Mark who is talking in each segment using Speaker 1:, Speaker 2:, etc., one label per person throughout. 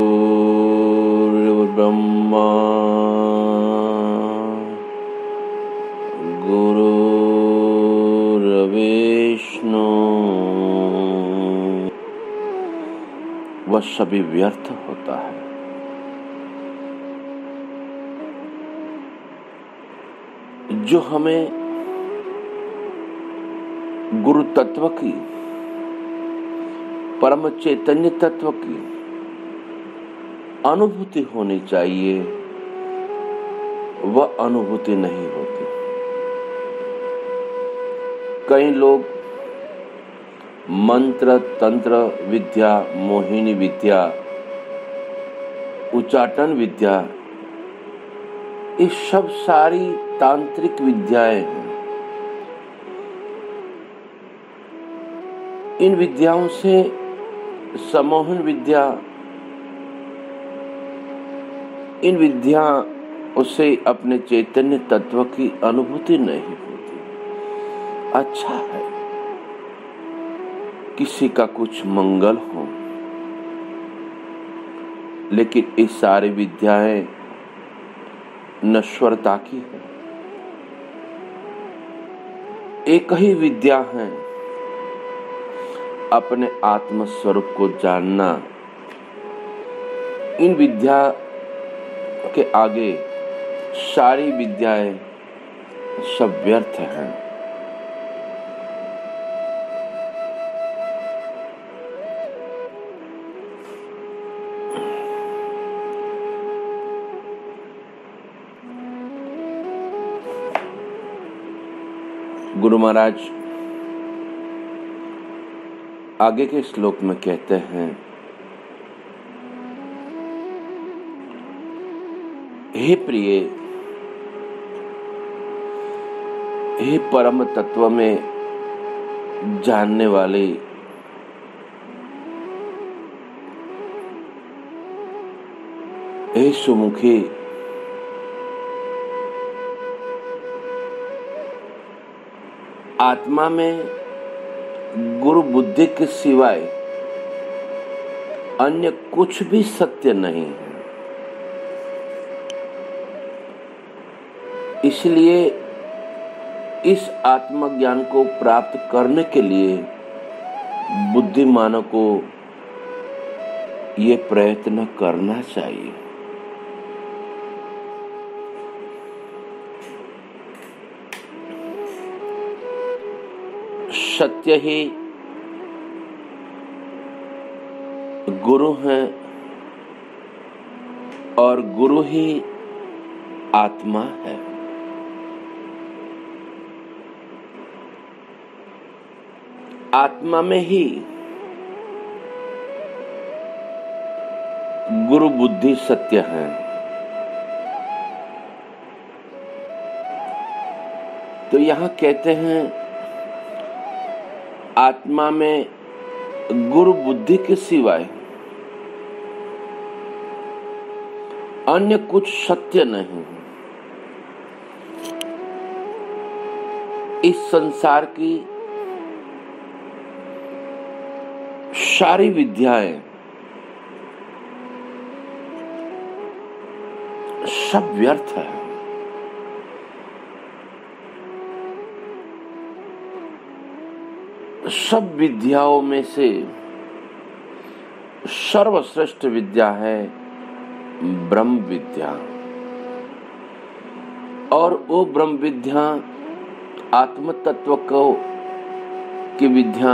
Speaker 1: गुरुर्ब्रह्मा गुरुर्विष्णु। वह सभी व्यर्थ होता है। जो हमें गुरु तत्व की, परम चैतन्य तत्व की अनुभूति होनी चाहिए, वह अनुभूति नहीं होती। कई लोग मंत्र, तंत्र विद्या, मोहिनी विद्या, उच्चाटन विद्या, ये सब सारी तांत्रिक विद्याएं हैं। इन विद्याओं से सम्मोहन विद्या, इन विद्याओं से अपने चैतन्य तत्व की अनुभूति नहीं होती। अच्छा है किसी का कुछ मंगल हो, लेकिन ये सारी विद्याएं नश्वरता की है। एक ही विद्या है अपने आत्म स्वरूप को जानना। इन विद्या के आगे सारी विद्याएं सब व्यर्थ हैं। गुरु महाराज आगे के श्लोक में कहते हैं, हे प्रिय, हे परम तत्व में जानने वाले, हे सुमुखी, आत्मा में गुरु बुद्धि के सिवाय अन्य कुछ भी सत्य नहीं है। इसलिए इस आत्मज्ञान को प्राप्त करने के लिए बुद्धिमानों को ये प्रयत्न करना चाहिए। सत्य ही गुरु हैं और गुरु ही आत्मा है। आत्मा में ही गुरु बुद्धि सत्य है। तो यहां कहते हैं आत्मा में गुरु बुद्धि के सिवाय अन्य कुछ सत्य नहीं है। इस संसार की सारी विद्याएं सब व्यर्थ है। सब विद्याओं में से सर्वश्रेष्ठ विद्या है ब्रह्म विद्या, और वो ब्रह्म विद्या आत्म तत्व को की विद्या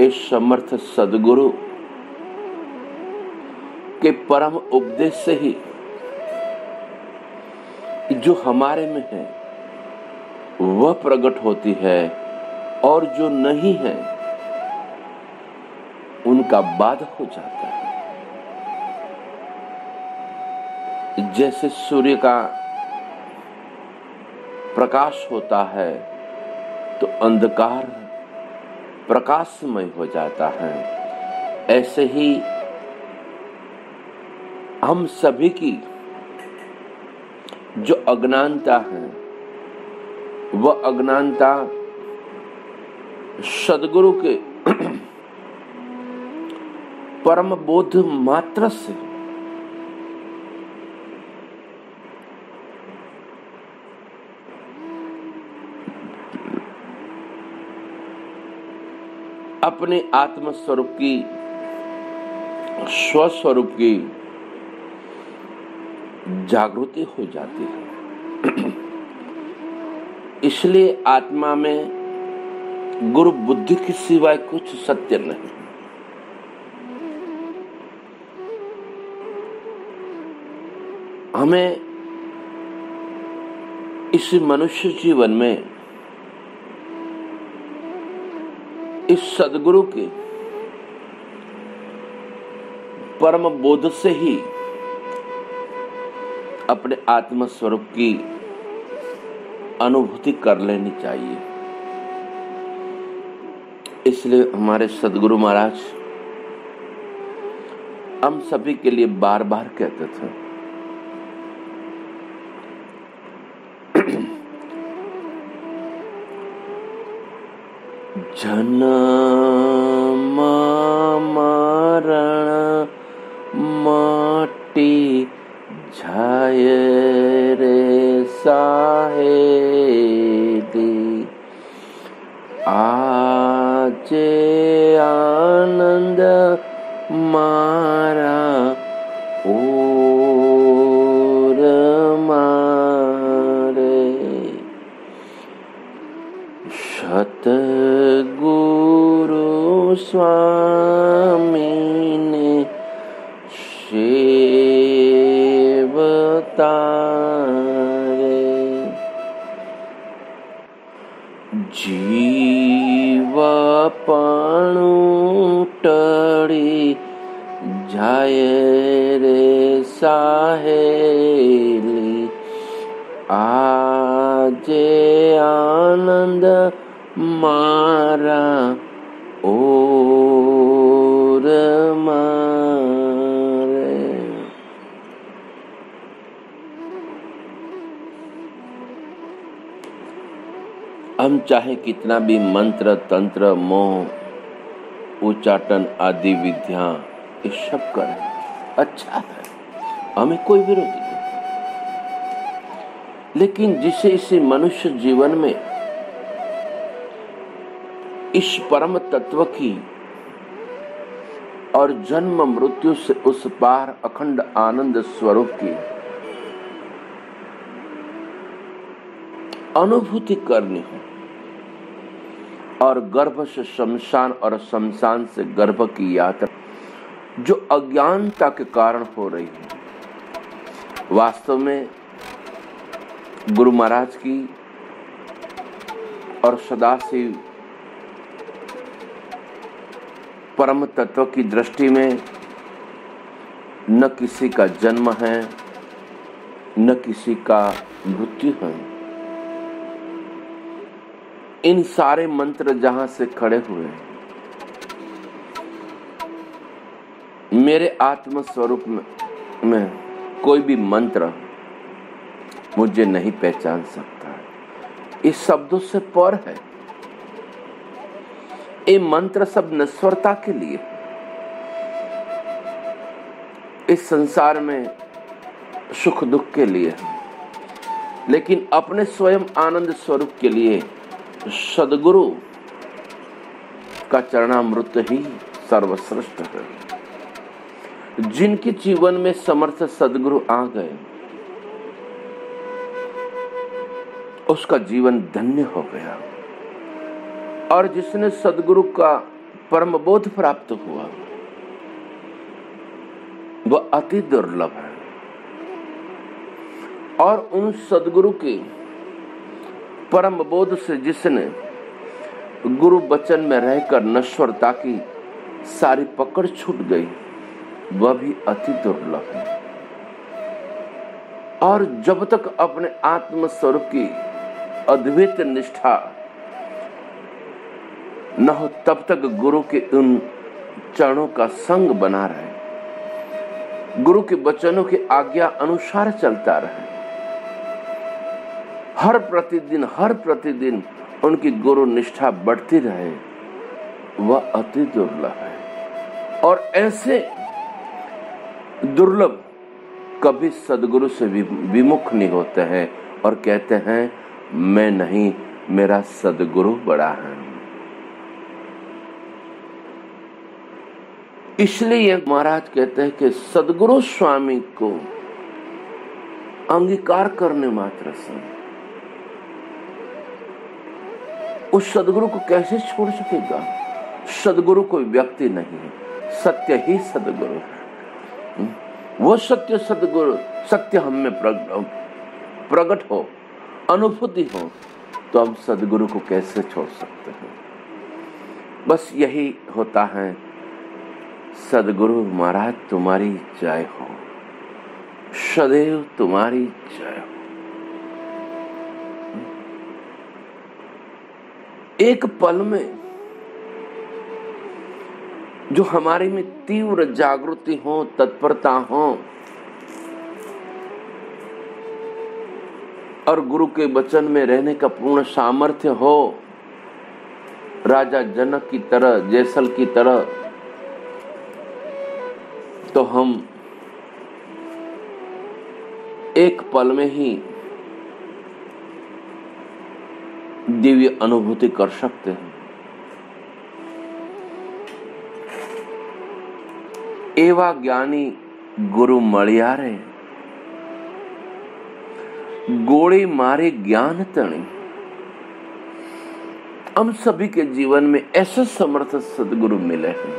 Speaker 1: इस समर्थ सद्गुरु के परम उपदेश से ही जो हमारे में है वह प्रकट होती है, और जो नहीं है उनका बाध हो जाता है। जैसे सूर्य का प्रकाश होता है तो अंधकार प्रकाशमय हो जाता है, ऐसे ही हम सभी की जो अज्ञानता है वह अज्ञानता सद्गुरु के परम बोध मात्र से अपने आत्म स्वरूप की, स्वस्वरूप की जागृति हो जाती है। इसलिए आत्मा में गुरु बुद्धि के सिवाय कुछ सत्य नहीं। हमें इस मनुष्य जीवन में इस सद्गुरु के परम बोध से ही अपने आत्म स्वरूप की अनुभूति कर लेनी चाहिए। इसलिए हमारे सद्गुरु महाराज हम सभी के लिए बार बार कहते थे, जन्म मरण माटी जाए रे साहेली, आजे आनंद मारा और मारे, सतगुरु स्वामी ने सेवतारे, जीवपणु टળી જાય રે સાહેલી, આજે આનંદ મારા ઓર મારે। हम चाहे कितना भी मंत्र तंत्र मोह उच्चाटन आदि विद्या ये सब करें, अच्छा है, हमें कोई विरोध नहीं, लेकिन जिसे इसे मनुष्य जीवन में इस परम तत्व की और जन्म मृत्यु से उस पार अखंड आनंद स्वरूप की अनुभूति करनी हो, और गर्भ से शमशान और शमशान से गर्भ की यात्रा जो अज्ञानता के कारण हो रही है, वास्तव में गुरु महाराज की और सदाशिव परम तत्व की दृष्टि में न किसी का जन्म है न किसी का मृत्यु है। इन सारे मंत्र जहां से खड़े हुए हैं, मेरे आत्म स्वरूप में कोई भी मंत्र मुझे नहीं पहचान सकता है, इस शब्दों से पर है। ये मंत्र सब नश्वरता के लिए, इस संसार में सुख दुख के लिए, लेकिन अपने स्वयं आनंद स्वरूप के लिए सद्गुरु का चरणामृत ही सर्वश्रेष्ठ है। जिनके जीवन में समर्थ सद्गुरु आ गए, उसका जीवन धन्य हो गया, और जिसने सद्गुरु का परम बोध प्राप्त हुआ वह अति दुर्लभ है। और उन सद्गुरु के परम बोध से जिसने गुरु वचन में रहकर नश्वरता की सारी पकड़ छूट गई, वह भी अति दुर्लभ है। और जब तक अपने आत्म स्वरूप की अद्वैत निष्ठा न हो, तब तक गुरु के उन चरणों का संग बना रहे, गुरु के वचनों की आज्ञा अनुसार चलता रहे, हर प्रतिदिन उनकी गुरु निष्ठा बढ़ती रहे, वह अति दुर्लभ है। और ऐसे दुर्लभ कभी सदगुरु से विमुख नहीं होते हैं और कहते हैं मैं नहीं, मेरा सदगुरु बड़ा है। इसलिए महाराज कहते हैं कि सदगुरु स्वामी को अंगीकार करने मात्र से उस सदगुरु को कैसे छोड़ सकेगा। सदगुरु कोई व्यक्ति नहीं है, सत्य ही सदगुरु है। वो सत्य सदगुरु, सत्य हम में प्रकट हो, अनुभूति हो, तो हम सदगुरु को कैसे छोड़ सकते हैं। बस यही होता है। सदगुरु महाराज तुम्हारी जय हो, सदैव तुम्हारी जय हो। एक पल में जो हमारे में तीव्र जागृति हो, तत्परता हो और गुरु के वचन में रहने का पूर्ण सामर्थ्य हो, राजा जनक की तरह, जैसल की तरह, तो हम एक पल में ही दिव्य अनुभूति कर सकते हैं। एवा ज्ञानी गुरु मळियारे, गोड़ी मारे ज्ञान तणी। हम सभी के जीवन में ऐसे समर्थ सदगुरु मिले हैं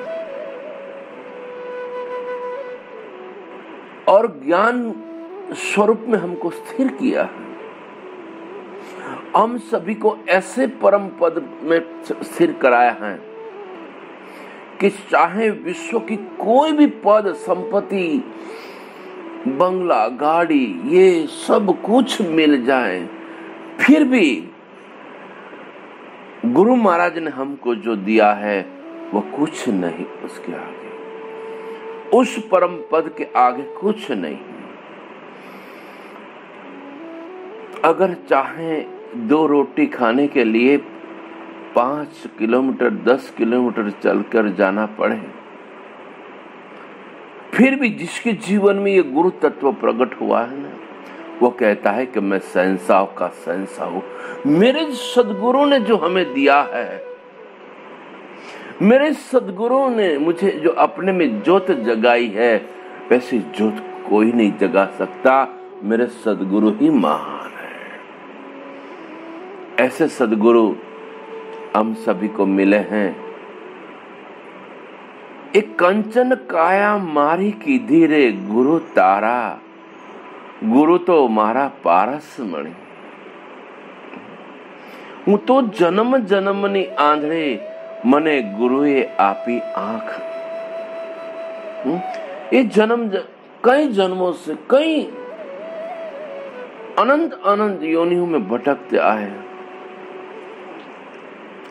Speaker 1: और ज्ञान स्वरूप में हमको स्थिर किया है। हम सभी को ऐसे परम पद में स्थिर कराया है कि चाहे विश्व की कोई भी पद, संपत्ति, बंगला, गाड़ी, ये सब कुछ मिल जाए, फिर भी गुरु महाराज ने हमको जो दिया है वो कुछ नहीं। उसके आगे, उस परम पद के आगे कुछ नहीं। अगर चाहे 2 रोटी खाने के लिए 5 किलोमीटर 10 किलोमीटर चलकर जाना पड़े, फिर भी जिसके जीवन में ये गुरु तत्व प्रकट हुआ है ना, वो कहता है कि मैं शहंशाह का शहंशाह हूं। मेरे सदगुरु ने जो हमें दिया है, मेरे सदगुरु ने मुझे जो अपने में ज्योत जगाई है, वैसी ज्योत कोई नहीं जगा सकता। मेरे सदगुरु ही महान है। ऐसे सदगुरु हम सभी को मिले हैं। एक कंचन काया मारी की धीरे गुरु तारा, गुरु तो मारा पारस मणि। हूँ तो जन्म जन्मनी आंधळे, मने गुरुए आपी आंख। ये जन्म कई जन्मों से, कई अनंत अनंत योनियों में भटकते आए,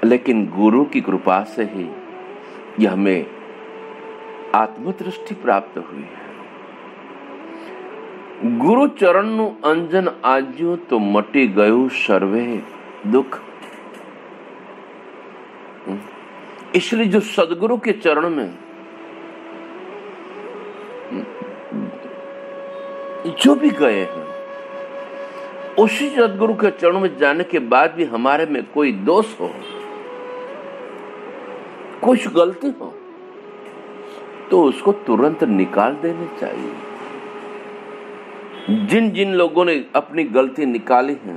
Speaker 1: लेकिन गुरु की कृपा से ही यह हमें आत्मदृष्टि प्राप्त हुई है। गुरु चरण नु अंजन आज्यो तो मटी गयु सर्वे दुख। इसलिए जो सदगुरु के चरण में जो भी गए हैं, उसी सदगुरु के चरणों में जाने के बाद भी हमारे में कोई दोष हो, कुछ गलती हो, तो उसको तुरंत निकाल देनी चाहिए। जिन जिन लोगों ने अपनी गलती निकाली है,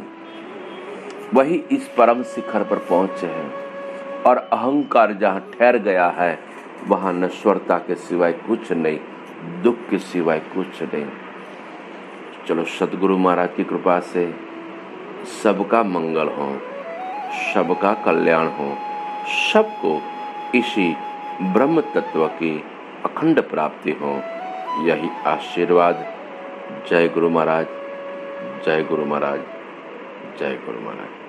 Speaker 1: वही इस परम शिखर पर पहुंचे हैं। और अहंकार जहां ठहर गया है, वहां नश्वरता के सिवाय कुछ नहीं, दुख के सिवाय कुछ नहीं। चलो सदगुरु महाराज की कृपा से सबका मंगल हो, सबका कल्याण हो, सबको इसी ब्रह्म तत्व की अखंड प्राप्ति हो, यही आशीर्वाद। जय गुरु महाराज, जय गुरु महाराज, जय गुरु महाराज।